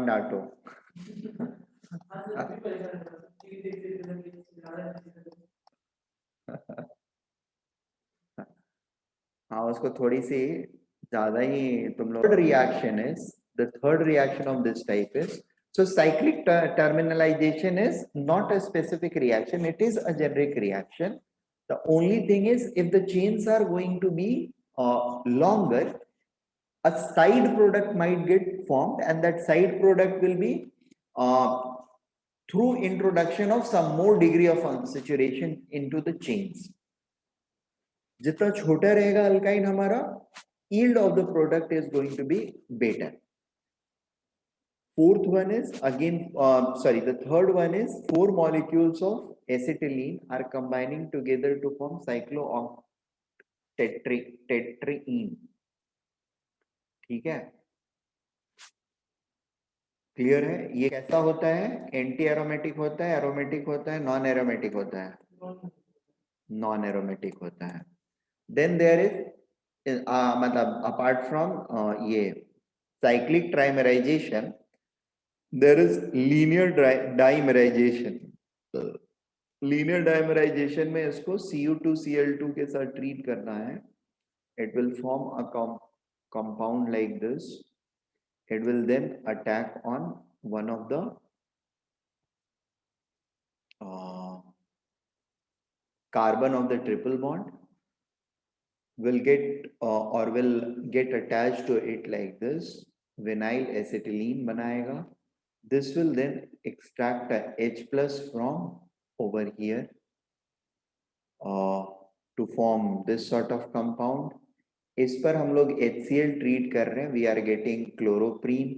डांटो। हाँ, उसको थोड़ी सी ज्यादा ही तुम लोग। Reaction is the third reaction of this type is, so cyclic terminalization is not a specific reaction, it is a generic reaction. The only thing is, if the chains are going to be longer, a side product might get formed, and that side product will be uh, through introduction of some more degree of unsaturation into the chains. जितना छोटा रहेगा alkyne हमारा, yield of the product is going to be better. Fourth one is again, the third one is 4 molecules of acetylene are combining together to form cyclooctetraene. ठीक है, clear है? ये कैसा होता है? एंटी एरोमेटिक होता है, एरोमेटिक होता है, नॉन एरोमेटिक होता है? नॉन एरोमेटिक होता है. देन देयर इज मतलब अपार्ट फ्रॉम ये cyclic trimerisation, there is linear dimerization. Linear dimerisation में इसको Cu2Cl2 के साथ ट्रीट करना है. It will form a compound like this. It will then attack on one of the carbon of the triple bond, will get attached to it like this. Vinyl acetylene बनाएगा. This will then extract a H plus from over here to form this sort of compound. इस पर हम लोग HCl treat कर रहे हैं. We are getting chloroprene,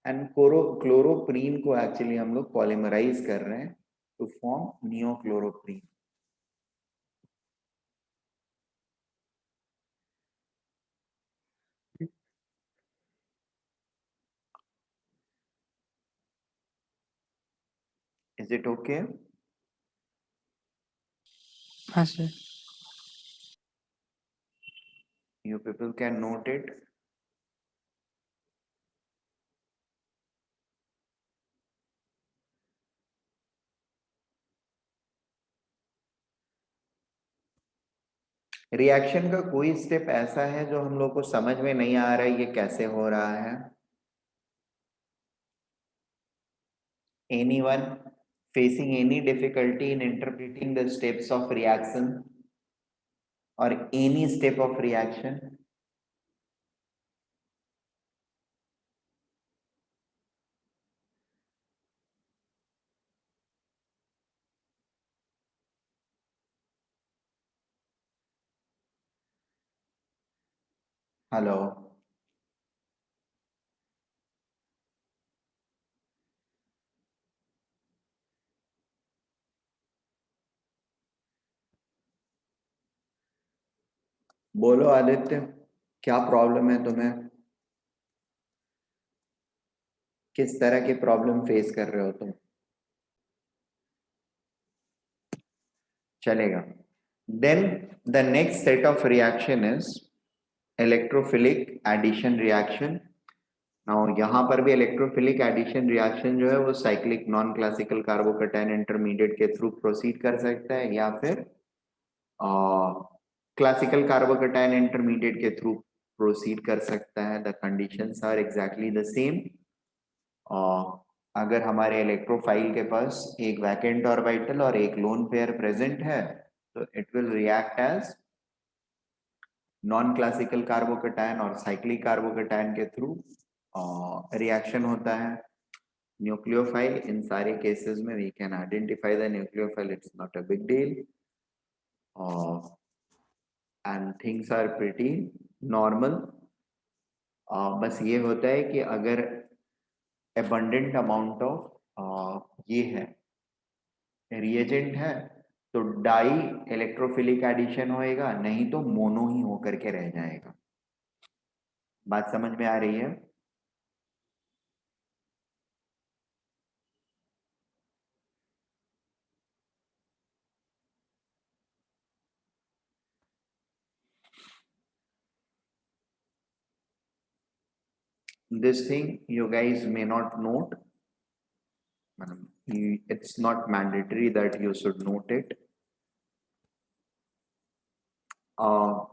and chloroprene को actually हम लोग पॉलीमराइज कर रहे हैं to form neochloroprene. Is it okay? हाँ sir. You people can note it. Reaction का कोई स्टेप ऐसा है जो हम लोग को समझ में नहीं आ रहा है ये कैसे हो रहा है? Anyone facing any difficulty in interpreting the steps of reaction or any step of reaction? Hello, बोलो आदित्य, क्या प्रॉब्लम है तुम्हें? किस तरह की प्रॉब्लम फेस कर रहे हो तुम? चलेगा. Then the next set of reaction is electrophilic addition reaction. Now यहाँ पर भी electrophilic addition reaction जो है वो cyclic non classical carbocation intermediate के थ्रू प्रोसीड कर सकता है या फिर क्लासिकल कार्बोकेटायन इंटरमीडिएट के थ्रू प्रोसीड कर सकता है. The conditions are exactly the same. अगर हमारे इलेक्ट्रोफाइल के पास एक वैकेंट ऑर्बिटल और एक लोन पेयर प्रेजेंट है तो it will react as non classical carbocation और साइक्लिक कार्बोकेटायन के थ्रू रिएक्शन होता है. न्यूक्लियोफाइल इन सारे केसेस में we can identify the nucleophile. It's not a big deal and things are pretty normal. बस ये होता है कि अगर abundant अमाउंट ऑफ ये है रिएजेंट है तो डाई इलेक्ट्रोफिलिक एडिशन होएगा, नहीं तो मोनो ही होकर के रह जाएगा. बात समझ में आ रही है? this thing you guys may not note. It's not mandatory that you should note it.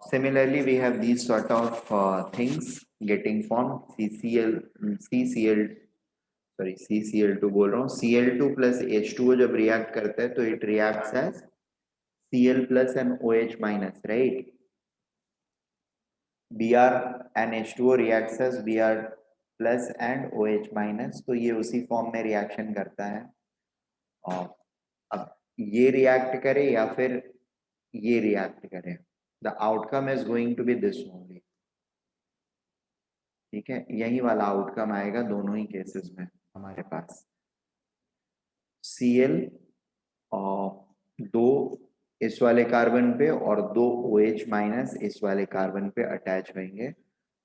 Similarly, we have these sort of things getting formed. CCl2 बोल रहा हूँ, Cl2 plus H2O जब react करता है तो it reacts as Cl plus and OH minus, right? Br and H2O reacts as Br plus and OH minus, तो ये उसी फॉर्म में रिएक्शन करता है. और अब ये रिएक्ट करे या फिर ये रिएक्ट करे, the outcome is going to be this only. ठीक है, यही वाला आउटकम आएगा दोनों ही केसेस में हमारे पास. Cl और दो इस वाले कार्बन पे और दो OH माइनस इस वाले कार्बन पे अटैच होंगे.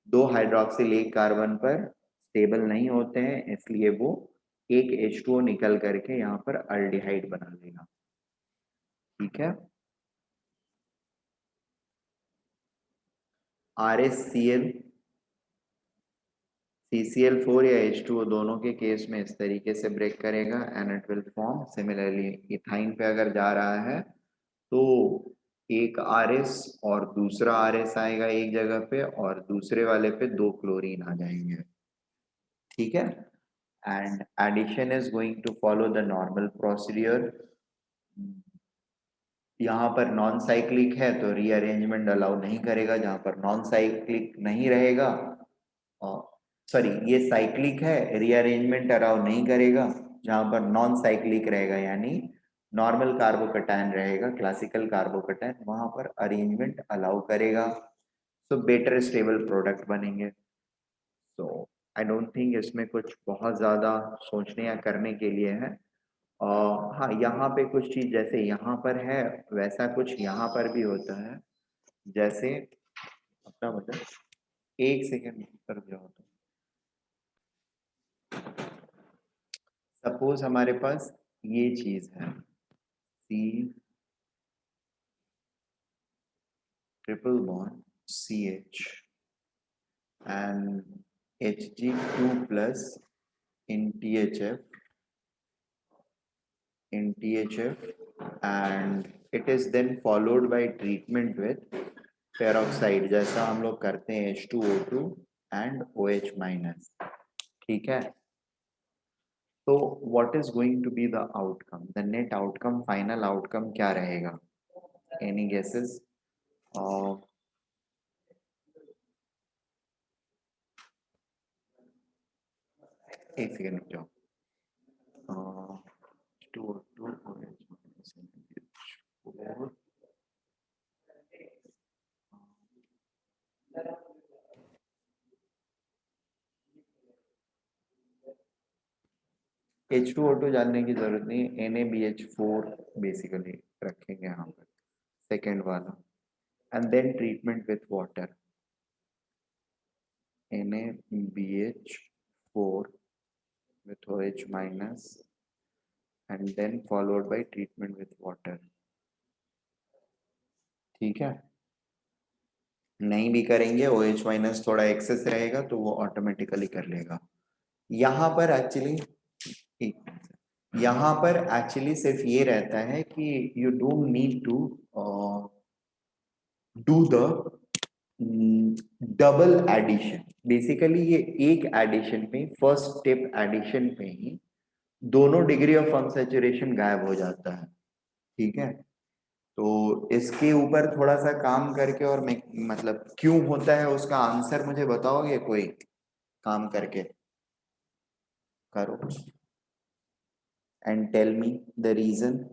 दो हाइड्रोक्सिल एक कार्बन पर स्टेबल नहीं होते हैं, इसलिए वो एक H2O निकल करके यहाँ पर अल्डिहाइड बना देगा. ठीक है, RHCl CCl4 या H2O दोनों के केस में इस तरीके से ब्रेक करेगा and it will form. Similarly ethyne पे अगर जा रहा है तो एक RS और दूसरा RS आएगा एक जगह पे और दूसरे वाले पे दो क्लोरीन आ जाएंगे. ठीक है, and addition is going to follow the normal procedure. यहाँ पर नॉन साइक्लिक है तो रीअरेंजमेंट अलाउ नहीं करेगा. जहाँ पर नॉन साइक्लिक नहीं रहेगा, सॉरी ये साइक्लिक है, रीअरेंजमेंट अलाउ नहीं करेगा. जहाँ पर नॉन साइक्लिक रहेगा यानी नॉर्मल कार्बोकैटायन रहेगा, क्लासिकल कार्बोकैटायन, वहां पर अरेंजमेंट अलाउ करेगा. तो बेटर स्टेबल प्रोडक्ट बनेंगे. तो आई डोंट थिंक इसमें कुछ बहुत ज्यादा सोचने या करने के लिए है. हाँ, यहाँ पे कुछ चीज जैसे यहाँ पर है वैसा कुछ यहाँ पर भी होता है. जैसे अपना मतलब एक सेकेंड कर जाओ. तो सपोज हमारे पास ये चीज है C triple bond CH and Hg2 plus in THF and it is then followed by treatment with peroxide जैसा हम लोग करते हैं H2O2 and OH minus. ठीक है, तो what is going to be the outcome, the net outcome, final outcome क्या रहेगा? Any guesses? एक सेकेंड रुक जाओ. H2O2 OH minus NH4. H2O2 जानने की जरूरत नहीं है, NaBH4 बेसिकली रखेंगे यहाँ पर सेकेंड वाला. And then treatment with water, NaBH4 with OH minus and then followed by treatment with water. ठीक है, नहीं भी करेंगे OH माइनस थोड़ा एक्सेस रहेगा तो वो ऑटोमेटिकली कर लेगा. यहाँ पर एक्चुअली सिर्फ ये रहता है कि you don't need to do the double addition. Basically ये एक एडिशन में, फर्स्ट स्टेप एडिशन पे ही दोनों डिग्री ऑफ अनसैचुरेशन गायब हो जाता है. ठीक है, तो इसके ऊपर थोड़ा सा काम करके और मतलब क्यों होता है उसका आंसर मुझे बताओगे? कोई काम करके करो and tell me the reason.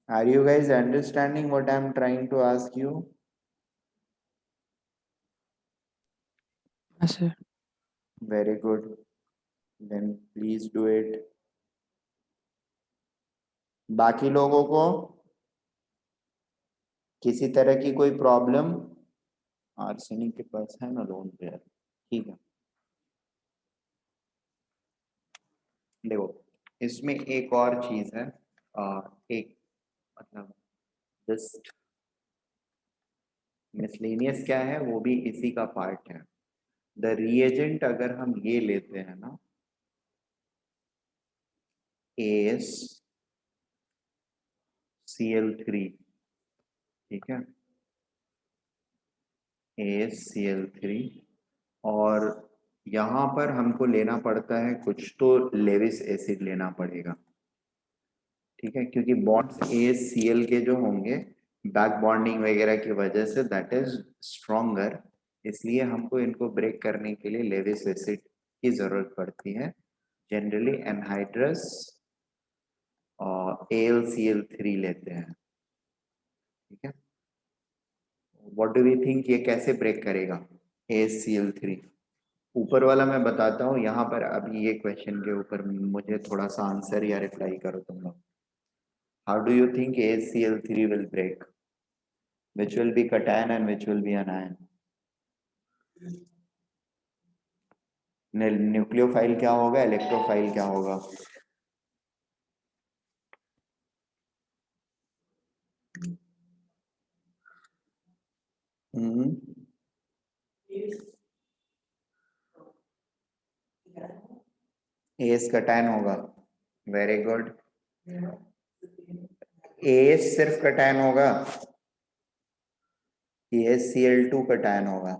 Are you guys understanding what I'm trying to ask you? Yes, sir. Very good. Then please do it. बाकी लोगों को किसी तरह की कोई प्रॉब्लम? आर्सेनिक के पास है ना लोन पे, ठीक है। देखो इसमें एक और चीज है, एक मतलब जस्ट मिसलेनियस क्या है, वो भी इसी का पार्ट है। द रिएजेंट अगर हम ये लेते हैं ना, एस Cl3, ठीक है, AsCl3, और यहाँ पर हमको लेना पड़ता है कुछ तो लेविस एसिड लेना पड़ेगा, ठीक है, क्योंकि बॉन्ड्स AsCl के जो होंगे बैक बॉन्डिंग वगैरह की वजह से दैट इज स्ट्रॉन्गर, इसलिए हमको इनको ब्रेक करने के लिए लेविस एसिड की जरूरत पड़ती है। जनरली एनहाइड्रस और AlCl3 लेते हैं, ठीक है। व्हाट डू वी थिंक ये कैसे ब्रेक करेगा AsCl3? ऊपर वाला मैं बताता हूँ, यहाँ पर अभी ये क्वेश्चन के ऊपर मुझे थोड़ा सा आंसर या रिप्लाई करो तुम लोग। How do you think AsCl3 will break? Which will be cation and which will be anion? Nucleophile क्या होगा, इलेक्ट्रोफाइल क्या होगा? एस cation होगा, वेरी गुड। एस सिर्फ cation होगा, AsCl2 cation होगा,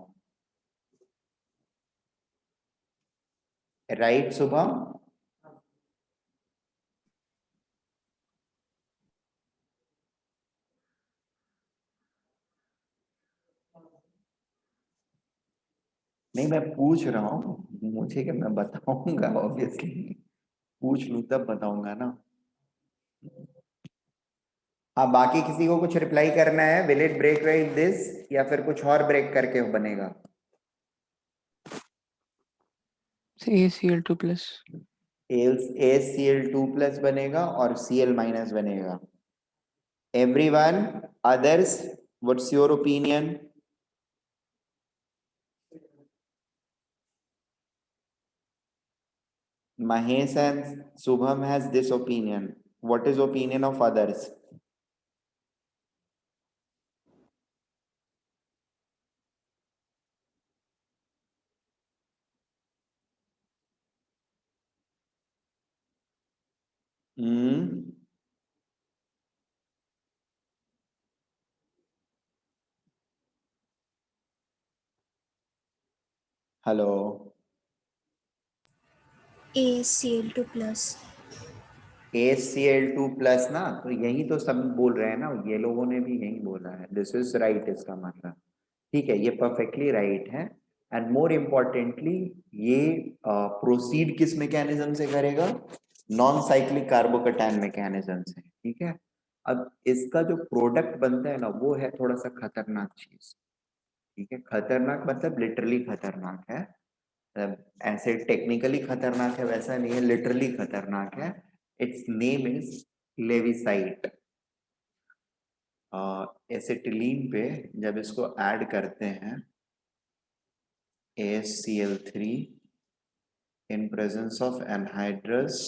राइट शुभम? नहीं मैं पूछ रहा हूँ, मुझे क्या, मैं बताऊंगा ऑब्वियसली, पूछ लूं तब बताऊंगा ना। हाँ बाकी किसी को कुछ रिप्लाई करना है, will it break like this या फिर कुछ और ब्रेक करके बनेगा? ACl2 plus. ACl2 प्लस बनेगा और Cl माइनस बनेगा। Everyone others, what's your opinion? Mahesh and Subham has this opinion. What is opinion of others? Hmm. Hello. ACl2 plus. ACl2 plus ना, तो यही तो सब बोल रहे हैं ना, ये लोगों ने भी यही बोला है, दिस इज राइट इसका मतलब, ठीक है, ये परफेक्टली राइट है। एंड मोर इम्पोर्टेंटली ये प्रोसीड किस मैकेनिज्म से करेगा? नॉन साइक्लिक कार्बोकैटायन मैकेनिज्म से, ठीक है। अब इसका जो प्रोडक्ट बनता है ना, वो है थोड़ा सा खतरनाक चीज, ठीक है। खतरनाक मतलब लिटरली खतरनाक है, ऐसे टेक्निकली खतरनाक है वैसा नहीं है, लिटरली खतरनाक है। It's name is lewisite. Acetylene पे जब इसको ऐड करते हैं AsCl3 in presence of anhydrous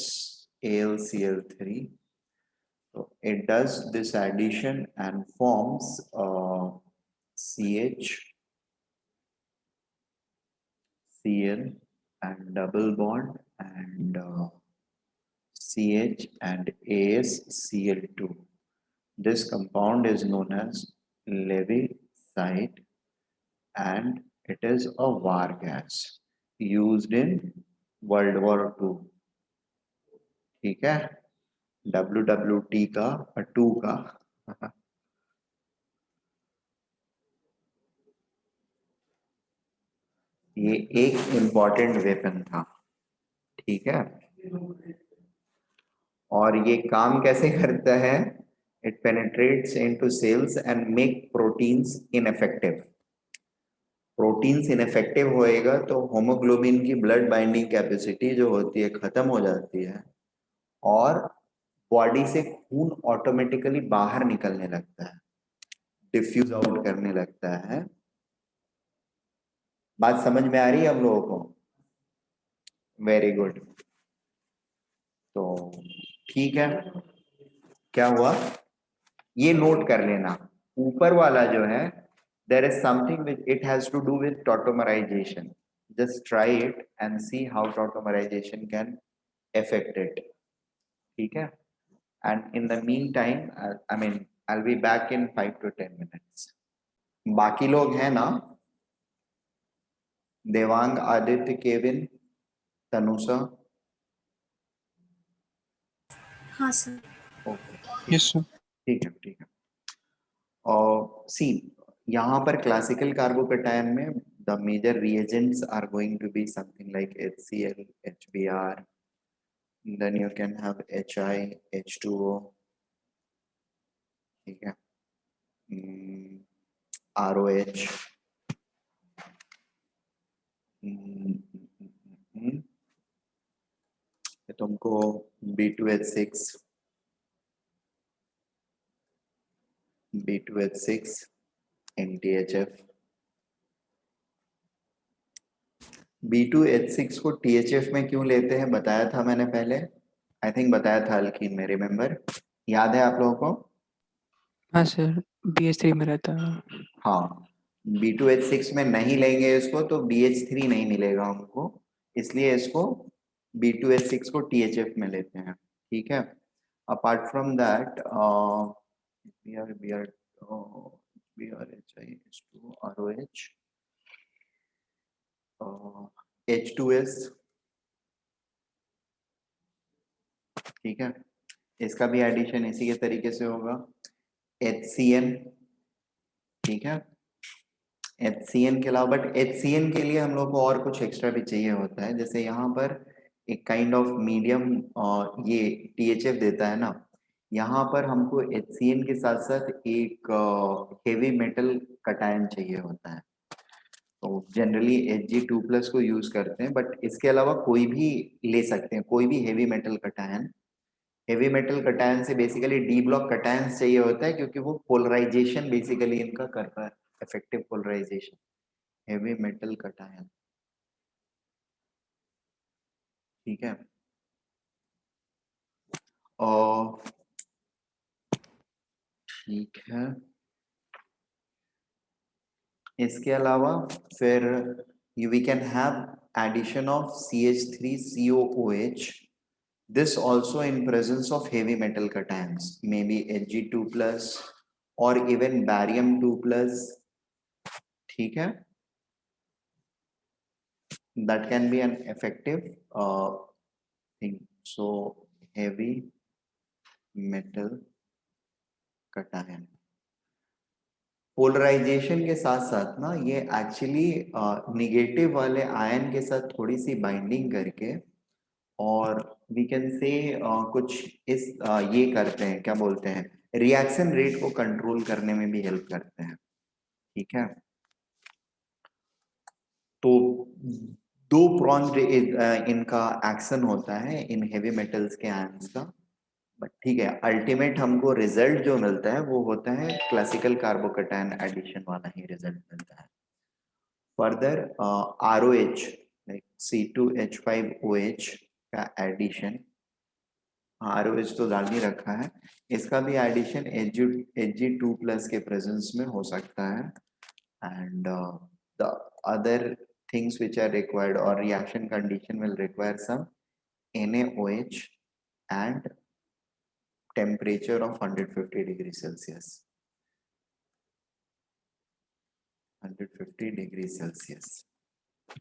AlCl3, so it does this addition and forms CH Cl and double bond and CH and AsCl2. This compound is known as levisite and it is a war gas used in World War II, ठीक है, WWT का 2 का ये एक important weapon था, ठीक है। और ये काम कैसे करता है? It penetrates into cells and make proteins ineffective. Proteins ineffective होएगा तो होमोग्लोबिन की ब्लड बाइंडिंग कैपेसिटी जो होती है खत्म हो जाती है और बॉडी से खून ऑटोमेटिकली बाहर निकलने लगता है, डिफ्यूज आउट करने लगता है। बात समझ में आ रही है हम लोगों को? Very good. तो ठीक है, क्या हुआ ये नोट कर लेना। ऊपर वाला जो है there is something which it has to do with tautomerization. Just try it and see how tautomerization can affect it. ठीक है? And in the meantime, I mean, I'll be back in 5 to 10 minutes. बाकी लोग हैं ना? Devang, Aditya, Kevin, Tanusha? हाँ sir. Okay, yes sir. ठीक है, ठीक है। और सी, यहाँ पर क्लासिकल कार्बोकैटायन में the major reagents are going to be something like HCl, HBr, then you can have HI, H2O, ठीक है, ROH, तुमको B2H6, B2H6, NTHF, B2H6 को THF में क्यों लेते हैं बताया था मैंने पहले, आई थिंक बताया था अल्कीन में, रिमेम्बर, याद है आप लोगों को? हाँ सर, BH3 में रहता है। हाँ, B2H6 में नहीं लेंगे इसको तो BH3 नहीं मिलेगा हमको, इसलिए इसको B2H6 को THF में लेते हैं, ठीक है। Apart from that BRHIS2ROH, H2S, ठीक है, इसका भी एडिशन इसी के तरीके से होगा। HCN, ठीक है, HCN के अलावा, बट HCN के लिए हम लोग को और कुछ एक्स्ट्रा भी चाहिए होता है, जैसे यहाँ पर एक काइंड ऑफ मीडियम ये THF देता है ना, यहाँ पर हमको HCN के साथ साथ एक हेवी मेटल कटायन चाहिए होता है, तो जनरली Hg2+ को यूज करते हैं, बट इसके अलावा कोई भी ले सकते हैं, कोई भी heavy metal cation. Heavy metal cation से बेसिकली डी ब्लॉक कटायन चाहिए होता है, क्योंकि वो पोलराइजेशन बेसिकली इनका करता है, effective polarization, heavy metal cation, ठीक है। और ठीक है, इसके अलावा फिर we can have addition of CH3COOH, this also in presence of heavy metal cations, maybe Hg2+ or even barium 2+, ठीक है, that can be an effective thing. So heavy metal cation, polarization के साथ साथ ना ये एक्चुअली निगेटिव वाले ion के साथ थोड़ी सी बाइंडिंग करके, और वी कैन से कुछ इस ये करते हैं, क्या बोलते हैं, रिएक्शन रेट को कंट्रोल करने में भी हेल्प करते हैं, ठीक है। तो दो प्रॉन्ग इनका एक्शन होता है इन हेवी मेटल्स के आयंस का, बट ठीक है, अल्टीमेट हमको रिजल्ट जो मिलता है वो होता है क्लासिकल कार्बोकैटायन एडिशन वाला ही रिजल्ट मिलता है। फर्दर ROH लाइक C2H5OH का एडिशन, ROH तो डाल ही रखा है, इसका भी एडिशन Hg2+ के प्रेजेंस में हो सकता है, and the other things which are required or reaction condition will require some NaOH and temperature of 150 degrees Celsius, 150 degree Celsius,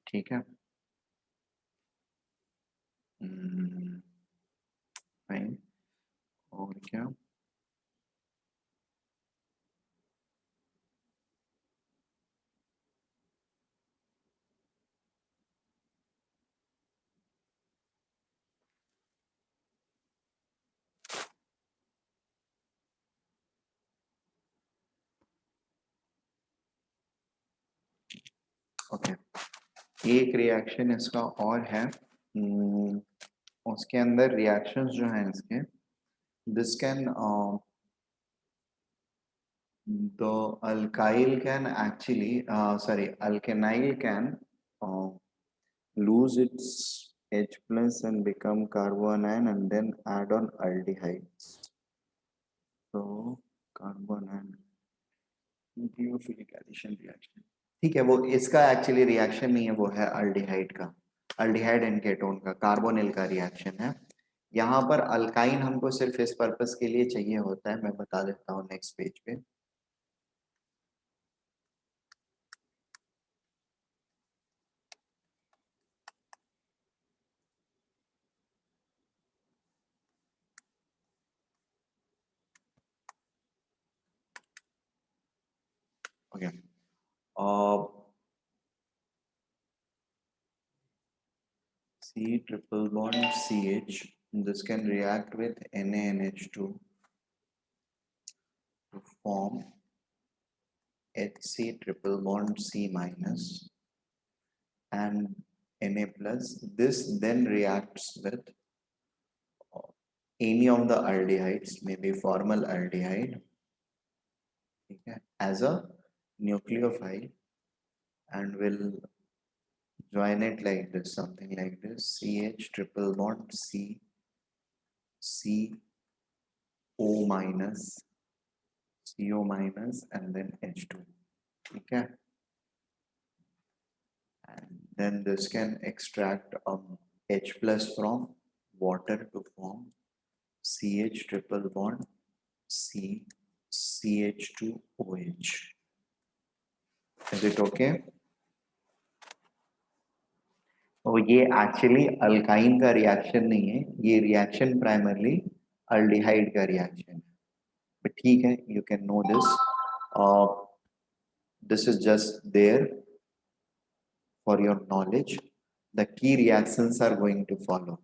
ठीक है। फाइन, और क्या, ओके, एक रिएक्शन इसका और है, उसके अंदर रिएक्शंस जो हैं इसके, this can the alkyl can actually alkenyl can lose its H plus and become carbanion and then add on aldehydes. So carbanion nucleophilic addition reaction, ठीक है, वो इसका एक्चुअली रिएक्शन नहीं है, वो है अल्डिहाइड का, अल्डिहाइड एंड केटोन का, कार्बोनिल का रिएक्शन है। यहाँ पर अल्काइन हमको सिर्फ इस पर्पस के लिए चाहिए होता है, मैं बता देता हूँ नेक्स्ट पेज पे। Okay, C triple bond CH, this can react with NaNH2 to form HC triple bond C minus and Na plus. This then reacts with any of the aldehydes, maybe formal aldehyde, okay, as a nucleophile, and will join it like this, something like this, CH triple bond C, C O minus, CO minus, and then H2, okay, and then this can extract H plus from water to form CH triple bond C, CH2OH. Is it okay? और ये actually alkyne का reaction नहीं है, ये reaction primarily aldehyde का reaction है, but ठीक है, you can know this, this is just there for your knowledge. The key reactions are going to follow,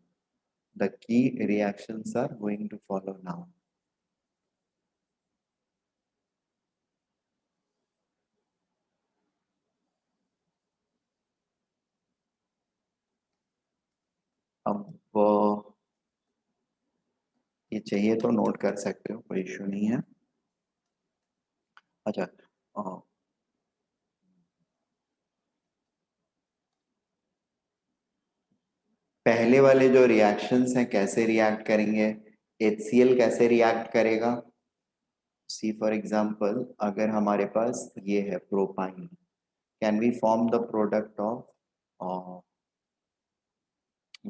the key reactions are going to follow now. अब ये चाहिए तो note कर सकते हो, कोई इश्यू नहीं है. अच्छा, पहले वाले जो रिएक्शंस हैं कैसे रिएक्ट करेंगे, HCl कैसे रिएक्ट करेगा. सी फॉर एग्जांपल, अगर हमारे पास ये है propyne, can we form the product of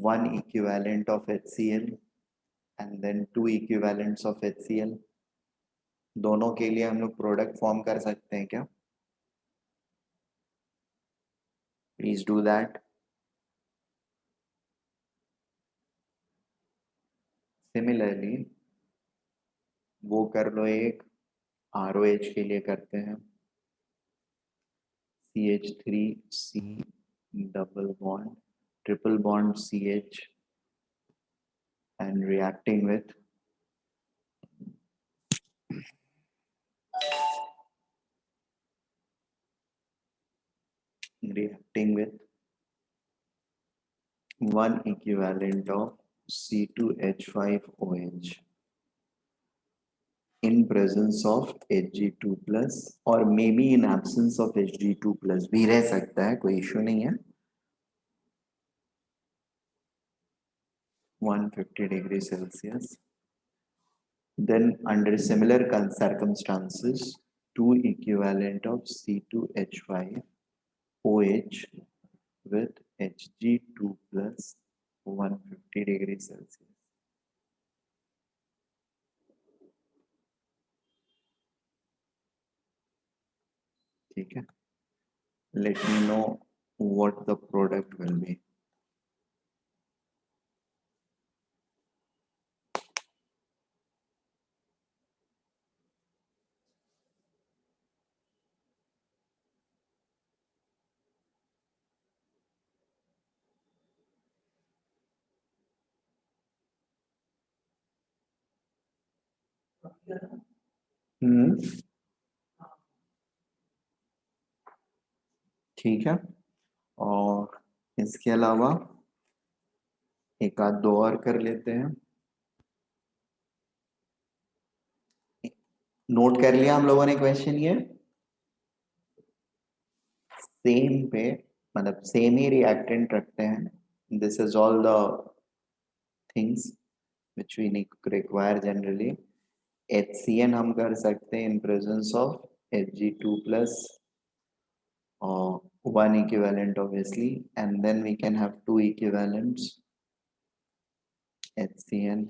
one equivalent of HCl and then two equivalents of HCl. दोनों के लिए हम लोग प्रोडक्ट फॉर्म कर सकते हैं क्या? Please do that. सिमिलरली वो कर लो, एक ROH के लिए करते हैं, CH3C double bond triple bond CH and reacting with one equivalent of C2H5OH in presence of Hg2 plus or maybe in absence of Hg2 plus भी रह सकता है, कोई इश्यू नहीं है. 150 degree Celsius. Then under similar circumstances, two equivalent of C2H5OH with Hg2 plus 150 degree Celsius. ठीक है, let me know what the product will be. ठीक है, और इसके अलावा एक आध दो और कर लेते हैं। नोट कर लिया हम लोगों ने क्वेश्चन ये सेम पे, मतलब सेम ही रिएक्टेंट रखते हैं। This is all the things which we require generally। HCN हम कर सकते हैं in presence of Hg2 plus or one equivalent obviously, and then we can have two equivalents HCN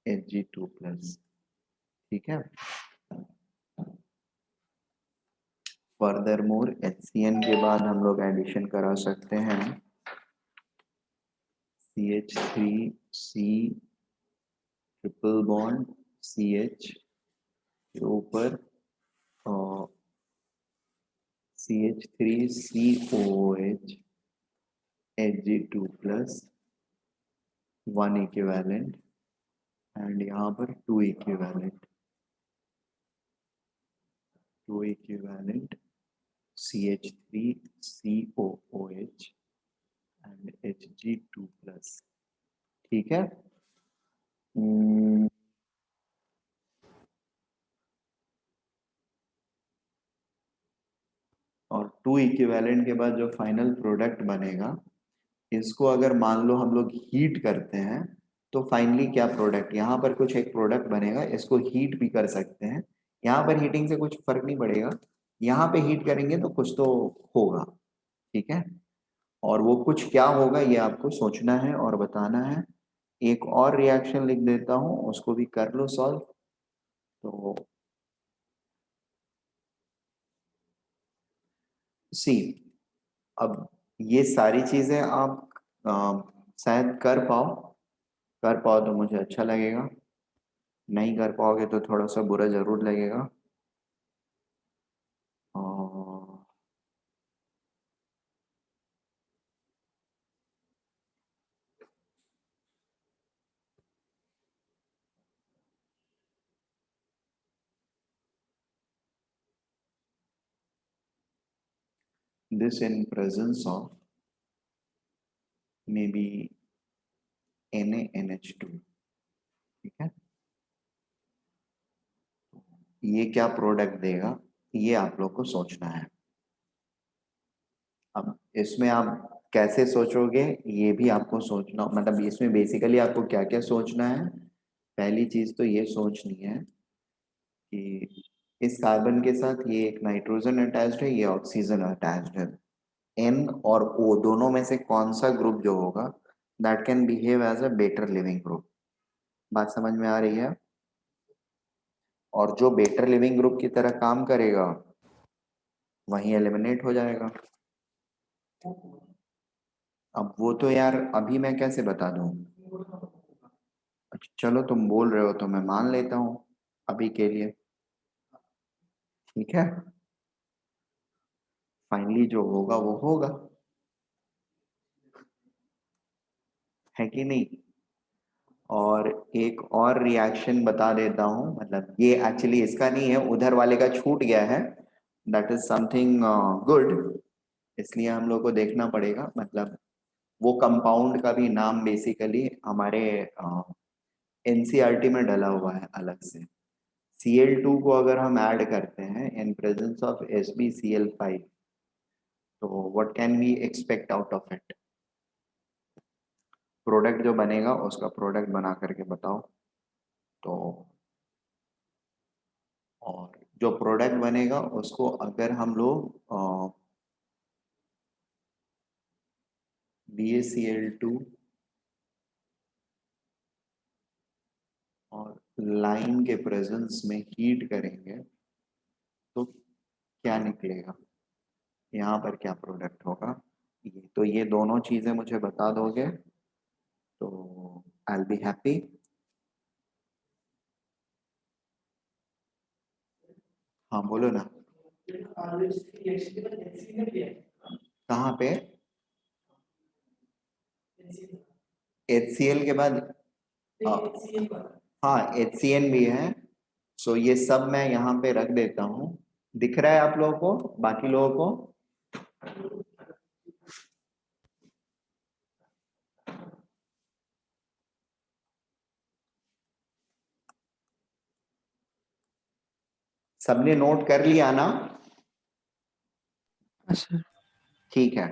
Hg2 plus। ठीक है। Further more HCN के बाद हम लोग एडिशन करा सकते हैं CH3C ट्रिपल बॉन्ड CH के ऊपर CH3COOH Hg2 plus one equivalent and यहाँ पर two equivalent CH3COOH and Hg2 plus। ठीक है। और टू इक्विवेलेंट के बाद जो फाइनल प्रोडक्ट बनेगा, इसको अगर मान लो हम लोग हीट करते हैं तो फाइनली क्या प्रोडक्ट, यहाँ पर कुछ एक प्रोडक्ट बनेगा। इसको हीट भी कर सकते हैं, यहाँ पर हीटिंग से कुछ फर्क नहीं पड़ेगा, यहाँ पे हीट करेंगे तो कुछ तो होगा। ठीक है। और वो कुछ क्या होगा ये आपको सोचना है और बताना है। एक और रिएक्शन लिख देता हूं, उसको भी कर लो सॉल्व। तो सी, अब ये सारी चीजें आप शायद कर पाओ तो मुझे अच्छा लगेगा, नहीं कर पाओगे तो थोड़ा सा बुरा जरूर लगेगा। This in presence of maybe NaNH2। ठीक है। ये क्या प्रोडक्ट देगा ये आप लोग को सोचना है। अब इसमें आप कैसे सोचोगे ये भी आपको सोचना, मतलब इसमें बेसिकली आपको क्या क्या सोचना है। पहली चीज तो ये सोचनी है कि इस कार्बन के साथ ये एक नाइट्रोजन अटैच्ड है, ये ऑक्सीजन अटैच्ड है। N और O दोनों में से कौन सा ग्रुप जो होगा that can behave as a better leaving group. बात समझ में आ रही है। और जो बेटर लिविंग ग्रुप की तरह काम करेगा वही एलिमिनेट हो जाएगा। अब वो तो यार अभी मैं कैसे बता दूं। अच्छा चलो तुम बोल रहे हो तो मैं मान लेता हूं अभी के लिए। ठीक है। फाइनली जो होगा वो होगा, है कि नहीं। और एक और रिएक्शन बता देता हूं, मतलब ये एक्चुअली इसका नहीं है, उधर वाले का छूट गया है। दैट इज समथिंग गुड, इसलिए हम लोग को देखना पड़ेगा। मतलब वो कंपाउंड का भी नाम बेसिकली हमारे एनसीईआरटी में डला हुआ है अलग से। Cl2 को अगर हम ऐड करते हैं इन प्रेजेंस ऑफ SbCl5 तो what can we expect out of it. Product जो बनेगा उसका प्रोडक्ट बना करके बताओ। तो और जो प्रोडक्ट बनेगा उसको अगर हम लोग BaCl2 और लाइन के प्रेजेंस में हीट करेंगे तो क्या निकलेगा, यहाँ पर क्या प्रोडक्ट होगा। ये तो ये दोनों चीजें मुझे बता दोगे तो आई विल बी हैप्पी। हाँ बोलो ना। कहाँ पे HCl के बाद हाँ HCN भी है। सो ये सब मैं यहाँ पे रख देता हूँ। दिख रहा है आप लोगों को, बाकी लोगों को। सबने नोट कर लिया ना? हाँ सर। ठीक है,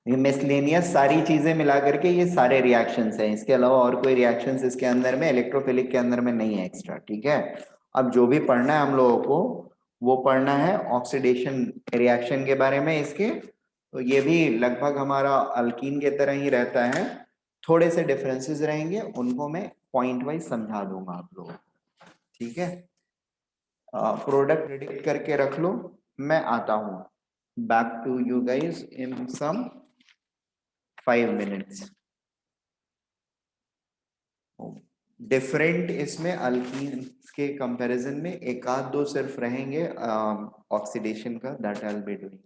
ये मिसलेनियस सारी चीजें मिला करके ये सारे रिएक्शंस हैं, इसके अलावा और कोई रिएक्शंस इसके अंदर में इलेक्ट्रोफिलिक के अंदर में नहीं है एक्स्ट्रा। ठीक है, अब जो भी पढ़ना है हम लोगों को वो पढ़ना है ऑक्सीडेशन रिएक्शन के बारे में इसके। तो ये भी लगभग हमारा अल्कीन के तरह ही रहता है, थोड़े से डिफरेंसेस रहेंगे, उनको मैं पॉइंट वाइज समझा दूंगा आप लोगों को। ठीक है, प्रोडक्ट प्रिडिक्ट करके रख लो, मैं आता हूं back to you guys in some 5 minutes. Different इसमें अल्कीन के कंपैरिजन में एक आध दो सिर्फ रहेंगे ऑक्सीडेशन का, that I will be doing.